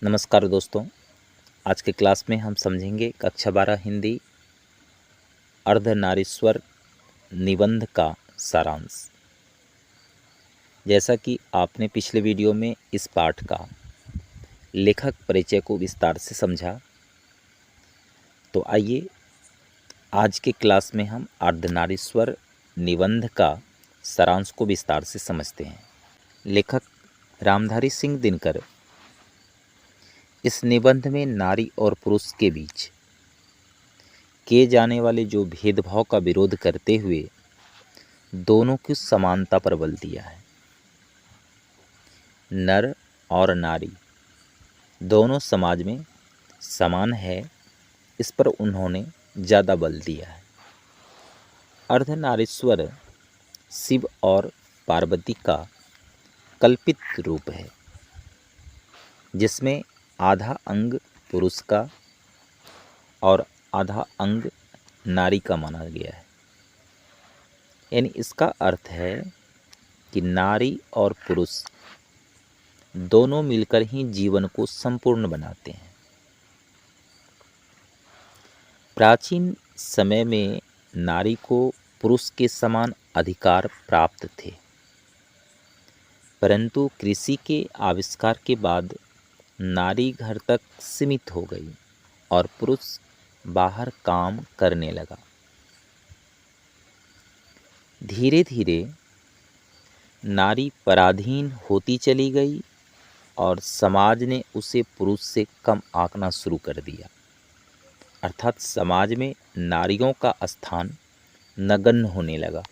नमस्कार दोस्तों, आज के क्लास में हम समझेंगे कक्षा 12 हिंदी अर्धनारीश्वर निबंध का सारांश। जैसा कि आपने पिछले वीडियो में इस पाठ का लेखक परिचय को विस्तार से समझा, तो आइए आज के क्लास में हम अर्धनारीश्वर निबंध का सारांश को विस्तार से समझते हैं। लेखक रामधारी सिंह दिनकर इस निबंध में नारी और पुरुष के बीच किए जाने वाले जो भेदभाव का विरोध करते हुए दोनों की समानता पर बल दिया है। नर और नारी दोनों समाज में समान है, इस पर उन्होंने ज़्यादा बल दिया है। अर्धनारीश्वर शिव और पार्वती का कल्पित रूप है, जिसमें आधा अंग पुरुष का और आधा अंग नारी का माना गया है। यानी इसका अर्थ है कि नारी और पुरुष दोनों मिलकर ही जीवन को संपूर्ण बनाते हैं। प्राचीन समय में नारी को पुरुष के समान अधिकार प्राप्त थे, परंतु कृषि के आविष्कार के बाद नारी घर तक सीमित हो गई और पुरुष बाहर काम करने लगा। धीरे धीरे नारी पराधीन होती चली गई और समाज ने उसे पुरुष से कम आंकना शुरू कर दिया। अर्थात समाज में नारियों का स्थान नगण्य होने लगा।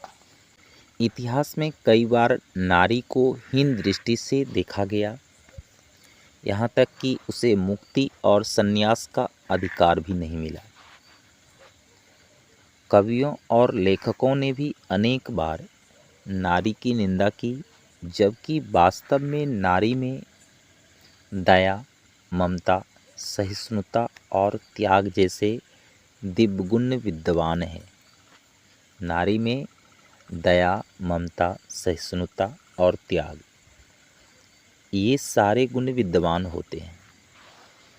इतिहास में कई बार नारी को हीन दृष्टि से देखा गया, यहाँ तक कि उसे मुक्ति और संन्यास का अधिकार भी नहीं मिला। कवियों और लेखकों ने भी अनेक बार नारी की निंदा की, जबकि वास्तव में नारी में दया, ममता, सहिष्णुता और त्याग जैसे दिव्य गुण विद्यमान हैं। नारी में दया, ममता, सहिष्णुता और त्याग, ये सारे गुण विद्यमान होते हैं।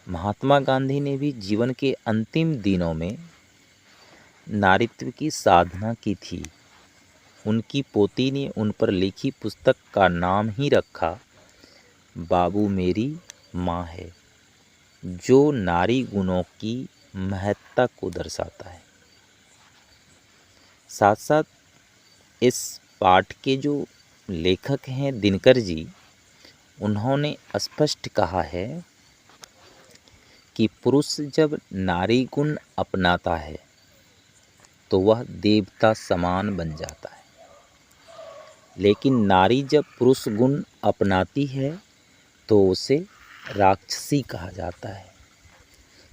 महात्मा गांधी ने भी जीवन के अंतिम दिनों में नारीत्व की साधना की थी। उनकी पोती ने उन पर लिखी पुस्तक का नाम ही रखा बाबू मेरी माँ है, जो नारी गुणों की महत्ता को दर्शाता है। साथ साथ इस पाठ के जो लेखक हैं दिनकर जी, उन्होंने स्पष्ट कहा है कि पुरुष जब नारी गुण अपनाता है तो वह देवता समान बन जाता है, लेकिन नारी जब पुरुष गुण अपनाती है तो उसे राक्षसी कहा जाता है।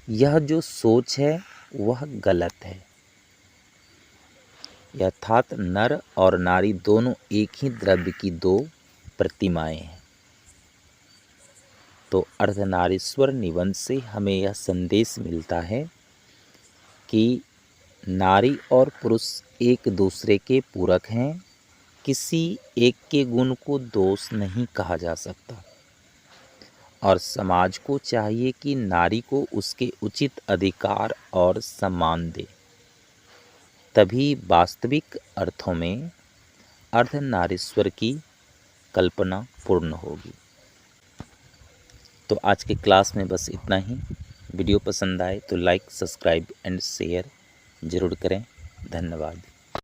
यह जो सोच है वह गलत है। अर्थात नर और नारी दोनों एक ही द्रव्य की दो प्रतिमाएं हैं। तो अर्धनारीश्वर निबंध से हमें यह संदेश मिलता है कि नारी और पुरुष एक दूसरे के पूरक हैं। किसी एक के गुण को दोष नहीं कहा जा सकता और समाज को चाहिए कि नारी को उसके उचित अधिकार और सम्मान दे, तभी वास्तविक अर्थों में अर्धनारीश्वर की कल्पना पूर्ण होगी। तो आज के क्लास में बस इतना ही। वीडियो पसंद आए तो लाइक, सब्सक्राइब एंड शेयर ज़रूर करें। धन्यवाद।